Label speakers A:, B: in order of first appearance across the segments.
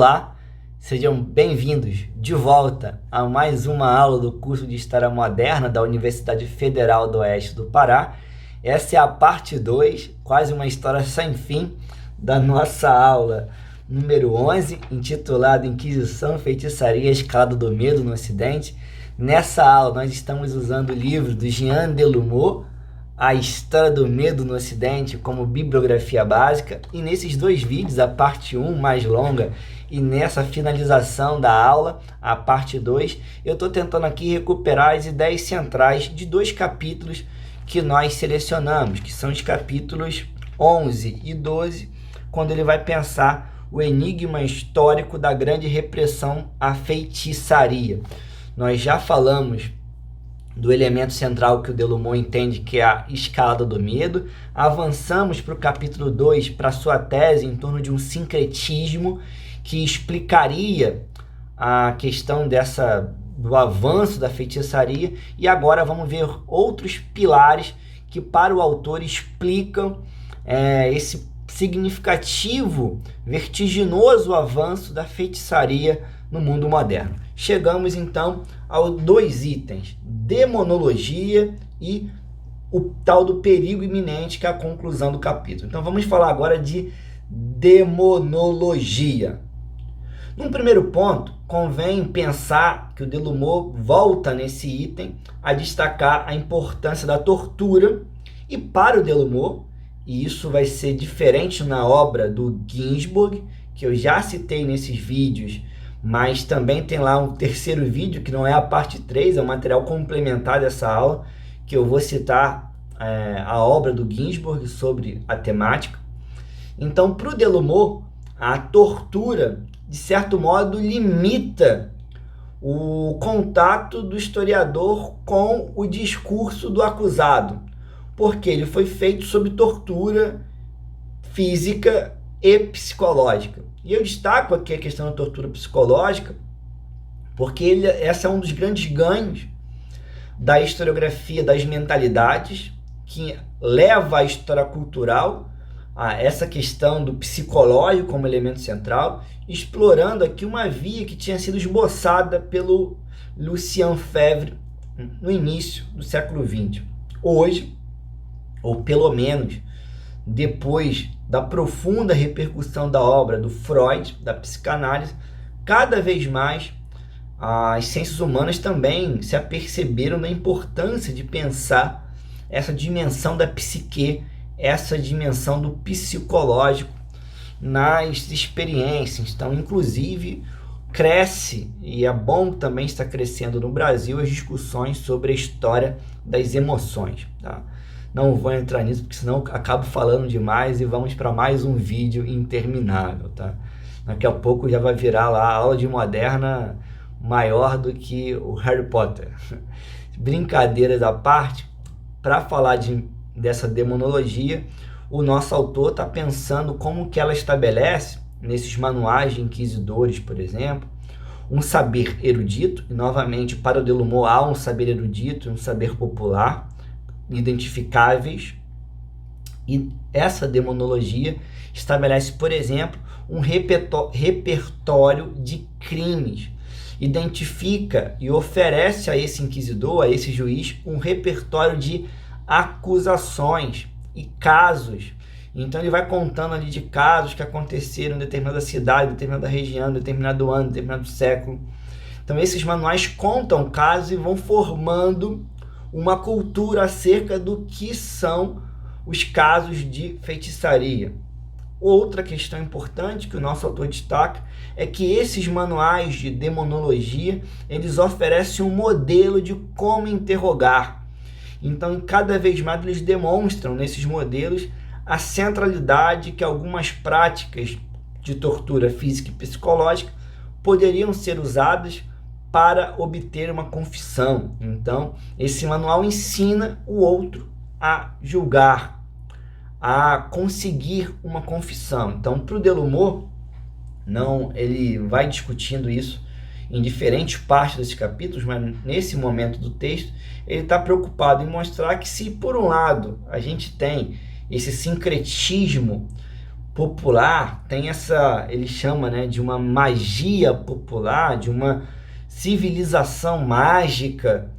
A: Olá, sejam bem-vindos de volta a mais uma aula do curso de História Moderna da Universidade Federal do Oeste do Pará. Essa é a parte 2, quase uma história sem fim, da nossa aula número 11, intitulada Inquisição, Feitiçaria e Escalada do Medo no Ocidente. Nessa aula nós estamos usando o livro do Jean Delumeau, A História do Medo no Ocidente, como bibliografia básica, e nesses dois vídeos, a parte 1 mais longa e nessa finalização da aula, a parte 2, eu estou tentando aqui recuperar as ideias centrais de dois capítulos que nós selecionamos, que são os capítulos 11 e 12, quando ele vai pensar o enigma histórico da grande repressão à feitiçaria. Nós já falamos do elemento central que o Delumeau entende que é a escalada do medo. Avançamos para o capítulo 2, para sua tese em torno de um sincretismo que explicaria a questão do avanço da feitiçaria, e agora vamos ver outros pilares que para o autor explicam esse significativo, vertiginoso avanço da feitiçaria no mundo moderno. Chegamos então aos dois itens, demonologia e o tal do perigo iminente, que é a conclusão do capítulo. Então vamos falar agora de demonologia. Num primeiro ponto, convém pensar que o Delumeau volta nesse item a destacar a importância da tortura, e para o Delumeau, e isso vai ser diferente na obra do Ginsburg, que eu já citei nesses vídeos, mas também tem lá um terceiro vídeo, que não é a parte 3, é um material complementar dessa aula, que eu vou citar a obra do Ginsburg sobre a temática. Então, para o Delumeau, a tortura, de certo modo, limita o contato do historiador com o discurso do acusado, porque ele foi feito sob tortura física e psicológica. E eu destaco aqui a questão da tortura psicológica, porque essa é um dos grandes ganhos da historiografia das mentalidades, que leva a história cultural a essa questão do psicológico como elemento central, explorando aqui uma via que tinha sido esboçada pelo Lucien Febvre no início do século XX. Hoje, ou pelo menos depois da profunda repercussão da obra do Freud, da psicanálise, cada vez mais as ciências humanas também se aperceberam da importância de pensar essa dimensão da psique, essa dimensão do psicológico nas experiências. Então, inclusive, cresce, e é bom também estar crescendo no Brasil, as discussões sobre a história das emoções, tá? Não vou entrar nisso, porque senão acabo falando demais e vamos para mais um vídeo interminável, tá? Daqui a pouco já vai virar lá a aula de moderna maior do que o Harry Potter. Brincadeiras à parte, para falar dessa demonologia, o nosso autor está pensando como que ela estabelece, nesses manuais de inquisidores, por exemplo, um saber erudito, e novamente para o Delumeau há um saber erudito e um saber popular, identificáveis, e essa demonologia estabelece, por exemplo, um repertório de crimes, identifica e oferece a esse inquisidor, a esse juiz, um repertório de acusações e casos. Então ele vai contando ali de casos que aconteceram em determinada cidade, em determinada região, em determinado ano, em determinado século. Então esses manuais contam casos e vão formando uma cultura acerca do que são os casos de feitiçaria. Outra questão importante que o nosso autor destaca é que esses manuais de demonologia, eles oferecem um modelo de como interrogar. Então, cada vez mais eles demonstram nesses modelos a centralidade que algumas práticas de tortura física e psicológica poderiam ser usadas para obter uma confissão. Então, esse manual ensina o outro a julgar, a conseguir uma confissão. Então, para o Delumeau, ele vai discutindo isso em diferentes partes desses capítulos, mas nesse momento do texto, ele está preocupado em mostrar que se, por um lado, a gente tem esse sincretismo popular tem essa, ele chama, né, de uma magia popular, de uma civilização mágica,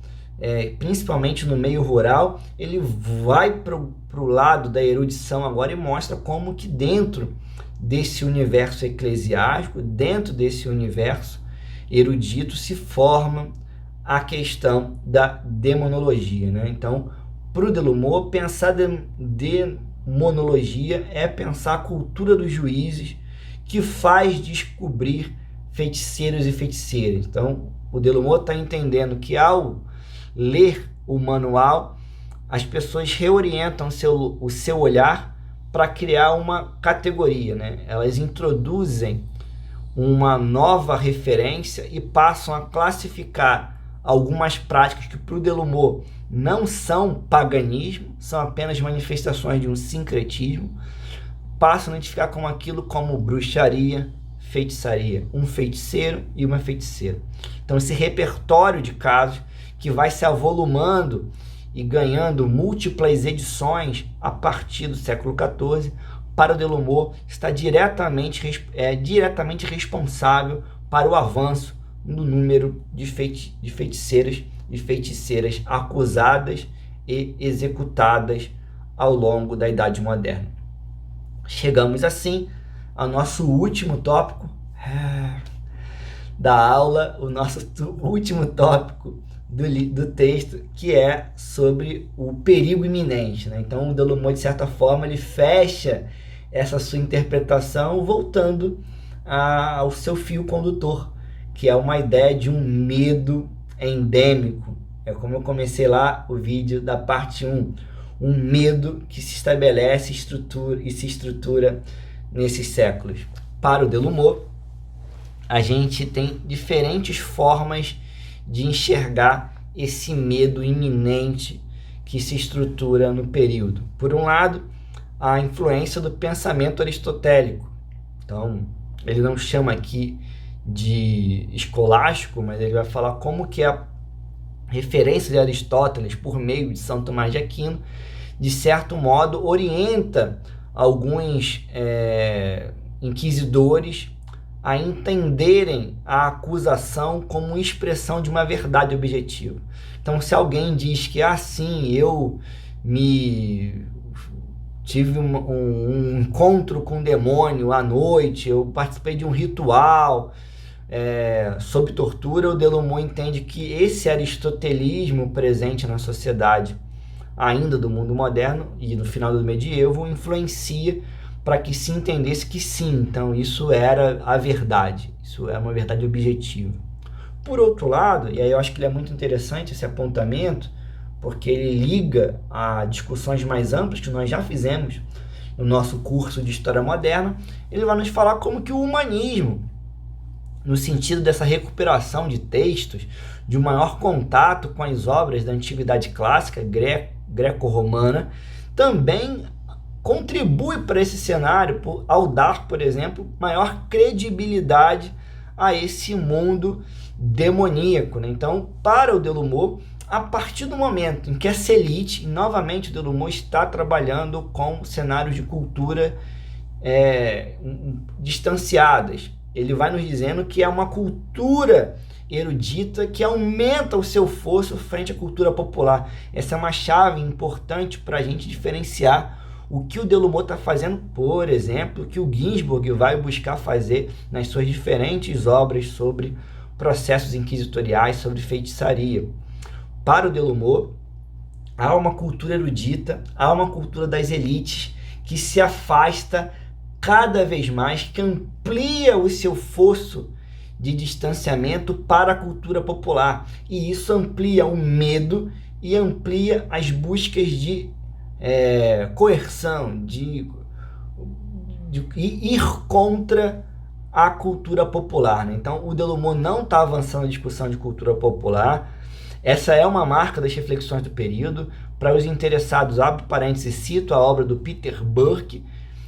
A: principalmente no meio rural. Ele vai para o lado da erudição agora e mostra como que dentro desse universo eclesiástico, dentro desse universo erudito, se forma a questão da demonologia, né? Então, para o Delumeau, pensar demonologia é pensar a cultura dos juízes que faz descobrir feiticeiros e feiticeiras. Então, o Delumeau está entendendo que ao ler o manual, as pessoas reorientam o seu olhar para criar uma categoria, né? Elas introduzem uma nova referência e passam a classificar algumas práticas que para o Delumeau não são paganismo, são apenas manifestações de um sincretismo, passam a identificar como aquilo como bruxaria, feitiçaria, um feiticeiro e uma feiticeira. Então esse repertório de casos que vai se avolumando e ganhando múltiplas edições a partir do século XIV, para o Delumeau está diretamente responsável para o avanço no número de feiticeiras e feiticeiras acusadas e executadas ao longo da Idade Moderna. Chegamos assim ao nosso último tópico da aula, o nosso último tópico do texto, que é sobre o perigo iminente, né? Então o Delumeau, de certa forma, ele fecha essa sua interpretação voltando ao seu fio condutor, que é uma ideia de um medo endêmico. É como eu comecei lá o vídeo da parte 1, um medo que se estabelece e se estrutura nesses séculos. Para o Delumeau, a gente tem diferentes formas de enxergar esse medo iminente que se estrutura no período. Por um lado, a influência do pensamento aristotélico. Então, ele não chama aqui de escolástico, mas ele vai falar como que a referência de Aristóteles por meio de São Tomás de Aquino, de certo modo, orienta alguns inquisidores a entenderem a acusação como expressão de uma verdade objetiva. Então, se alguém diz que assim, eu tive um encontro com um demônio à noite, eu participei de um ritual sob tortura, o Delumeau entende que esse aristotelismo presente na sociedade ainda do mundo moderno e no final do medievo influencia para que se entendesse que sim, então isso era a verdade, isso é uma verdade objetiva. Por outro lado, e aí eu acho que ele é muito interessante esse apontamento, porque ele liga a discussões mais amplas que nós já fizemos no nosso curso de História Moderna, ele vai nos falar como que o humanismo, no sentido dessa recuperação de textos, de um maior contato com as obras da Antiguidade Clássica, greco-romana, também contribui para esse cenário ao dar, por exemplo, maior credibilidade a esse mundo demoníaco, né? Então, para o Delumeau, a partir do momento em que essa elite, e novamente o Delumeau está trabalhando com cenários de cultura distanciadas, ele vai nos dizendo que é uma cultura erudita que aumenta o seu fosso frente à cultura popular. Essa é uma chave importante para a gente diferenciar o que o Delumeau está fazendo, por exemplo, o que o Ginsburg vai buscar fazer nas suas diferentes obras sobre processos inquisitoriais, sobre feitiçaria. Para o Delumeau, há uma cultura erudita, há uma cultura das elites que se afasta cada vez mais, que amplia o seu fosso de distanciamento para a cultura popular. E isso amplia o medo e amplia as buscas de coerção, de ir contra a cultura popular, né? Então, o Delumeau não está avançando a discussão de cultura popular. Essa é uma marca das reflexões do período. Para os interessados, abro parênteses, cito a obra do Peter Burke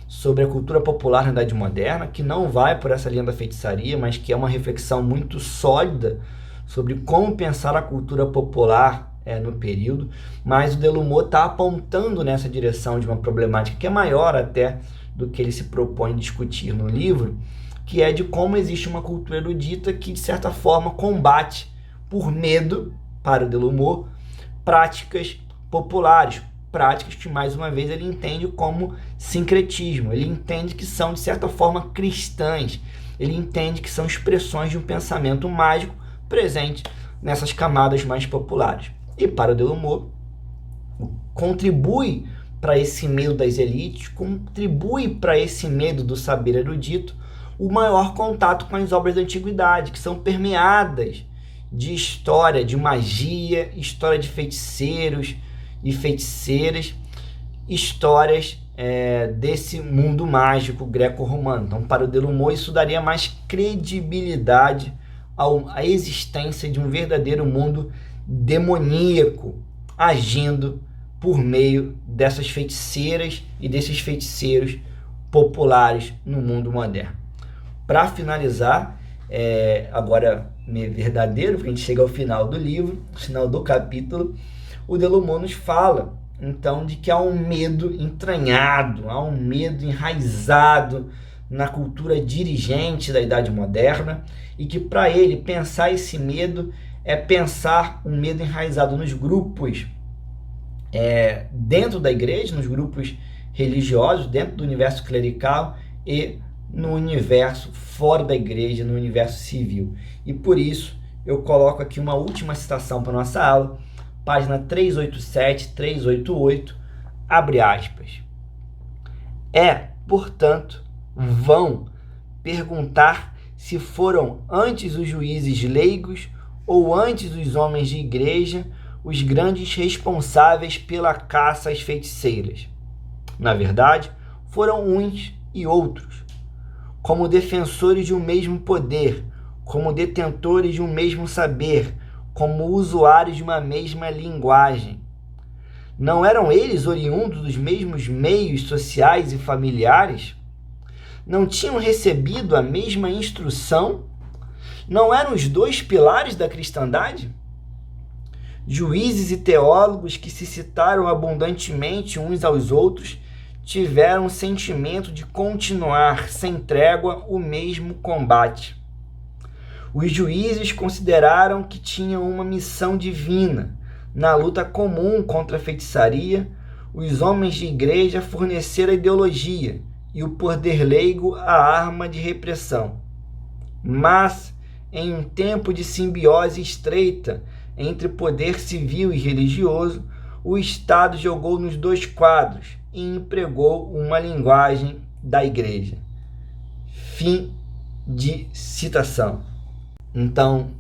A: sobre a cultura popular na Idade Moderna, que não vai por essa linha da feitiçaria, mas que é uma reflexão muito sólida sobre como pensar a cultura popular no período. Mas o Delumeau está apontando nessa direção de uma problemática que é maior até do que ele se propõe discutir no livro, que é de como existe uma cultura erudita que, de certa forma, combate por medo, para o Delumeau, práticas populares, práticas que, mais uma vez, ele entende como sincretismo, ele entende que são, de certa forma, cristãs, ele entende que são expressões de um pensamento mágico presente nessas camadas mais populares. E, para o Delumeau, contribui para esse medo das elites, contribui para esse medo do saber erudito, o maior contato com as obras da antiguidade, que são permeadas de história, de magia, história de feiticeiros e feiticeiras, histórias desse mundo mágico greco-romano. Então, para o Delumeau, isso daria mais credibilidade à existência de um verdadeiro mundo demoníaco agindo por meio dessas feiticeiras e desses feiticeiros populares no mundo moderno. Para finalizar, agora verdadeiro, porque a gente chega ao final do livro, ao final do capítulo, o Delumeau nos fala, então, de que há um medo entranhado, há um medo enraizado na cultura dirigente da Idade Moderna, e que, para ele, pensar esse medo é pensar um medo enraizado nos grupos dentro da igreja, nos grupos religiosos, dentro do universo clerical e no universo fora da igreja, no universo civil. E por isso eu coloco aqui uma última citação para a nossa aula, página 387, 388, abre aspas. Portanto, vão perguntar se foram antes os juízes leigos ou antes os homens de igreja os grandes responsáveis pela caça às feiticeiras. Na verdade, foram uns e outros, como defensores de um mesmo poder, como detentores de um mesmo saber, como usuários de uma mesma linguagem. Não eram eles oriundos dos mesmos meios sociais e familiares? Não tinham recebido a mesma instrução? Não eram os dois pilares da cristandade? Juízes e teólogos que se citaram abundantemente uns aos outros tiveram o sentimento de continuar sem trégua o mesmo combate. Os juízes consideraram que tinham uma missão divina na luta comum contra a feitiçaria, os homens de igreja forneceram a ideologia e o poder leigo a arma de repressão. Mas, em um tempo de simbiose estreita entre poder civil e religioso, o Estado jogou nos dois quadros e empregou uma linguagem da igreja. Fim de citação. Então,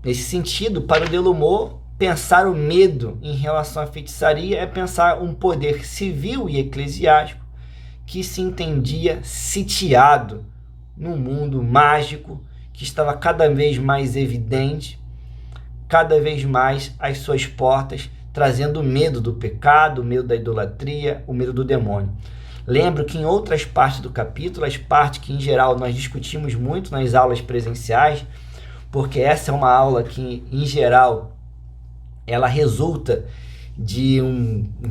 A: nesse sentido, para o Delumeau, pensar o medo em relação à feitiçaria é pensar um poder civil e eclesiástico que se entendia sitiado num mundo mágico que estava cada vez mais evidente, cada vez mais às suas portas, trazendo o medo do pecado, o medo da idolatria, o medo do demônio. Lembro que em outras partes do capítulo, as partes que em geral nós discutimos muito nas aulas presenciais, porque essa é uma aula que em geral ela resulta de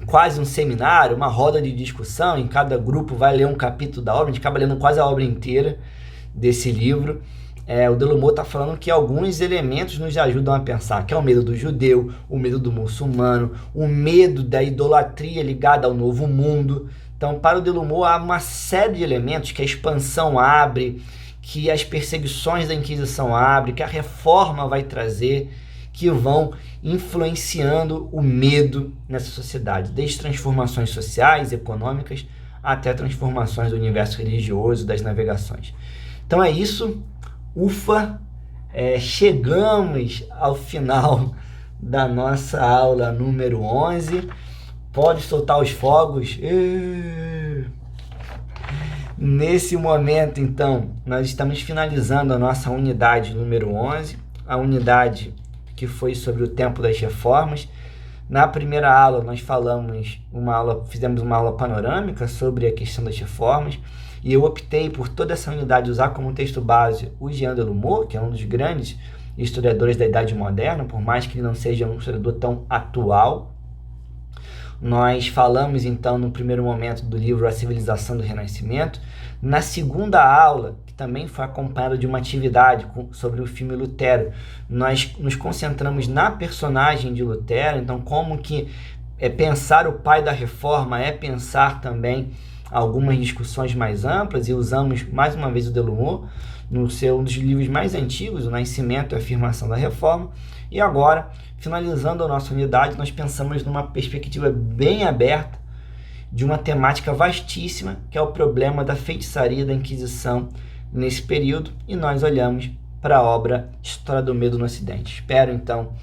A: quase um seminário, uma roda de discussão, em cada grupo vai ler um capítulo da obra, a gente acaba lendo quase a obra inteira desse livro. O Delumeau está falando que alguns elementos nos ajudam a pensar, que é o medo do judeu, o medo do muçulmano, o medo da idolatria ligada ao novo mundo. Então, para o Delumeau, há uma série de elementos que a expansão abre, que as perseguições da Inquisição abrem, que a reforma vai trazer, que vão influenciando o medo nessa sociedade, desde transformações sociais, econômicas, até transformações do universo religioso, das navegações. Então é isso. Ufa, chegamos ao final da nossa aula número 11. Pode soltar os fogos. Nesse momento, então, nós estamos finalizando a nossa unidade número 11, a unidade que foi sobre o tempo das reformas. Na primeira aula, nós fizemos uma aula panorâmica sobre a questão das reformas, e eu optei por toda essa unidade usar como texto base o Jean Delumeau, que é um dos grandes historiadores da Idade Moderna, por mais que ele não seja um historiador tão atual. Nós falamos então no primeiro momento do livro A Civilização do Renascimento. Na segunda aula, que também foi acompanhada de uma atividade sobre o filme Lutero, nós nos concentramos na personagem de Lutero, então como que pensar o pai da reforma é pensar também algumas discussões mais amplas, e usamos mais uma vez o Delumeau no um dos livros mais antigos, O Nascimento e a Afirmação da Reforma. E agora, finalizando a nossa unidade, nós pensamos numa perspectiva bem aberta de uma temática vastíssima, que é o problema da feitiçaria da Inquisição nesse período, e nós olhamos para a obra História do Medo no Ocidente. Espero, então,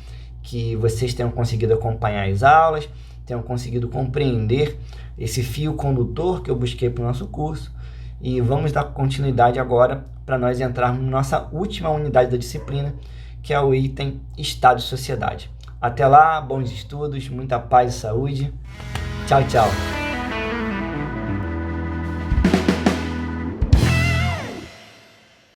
A: que vocês tenham conseguido acompanhar as aulas, tenham conseguido compreender esse fio condutor que eu busquei para o nosso curso, e vamos dar continuidade agora para nós entrarmos na nossa última unidade da disciplina, que é o item Estado e Sociedade. Até lá, bons estudos, muita paz e saúde. Tchau, tchau.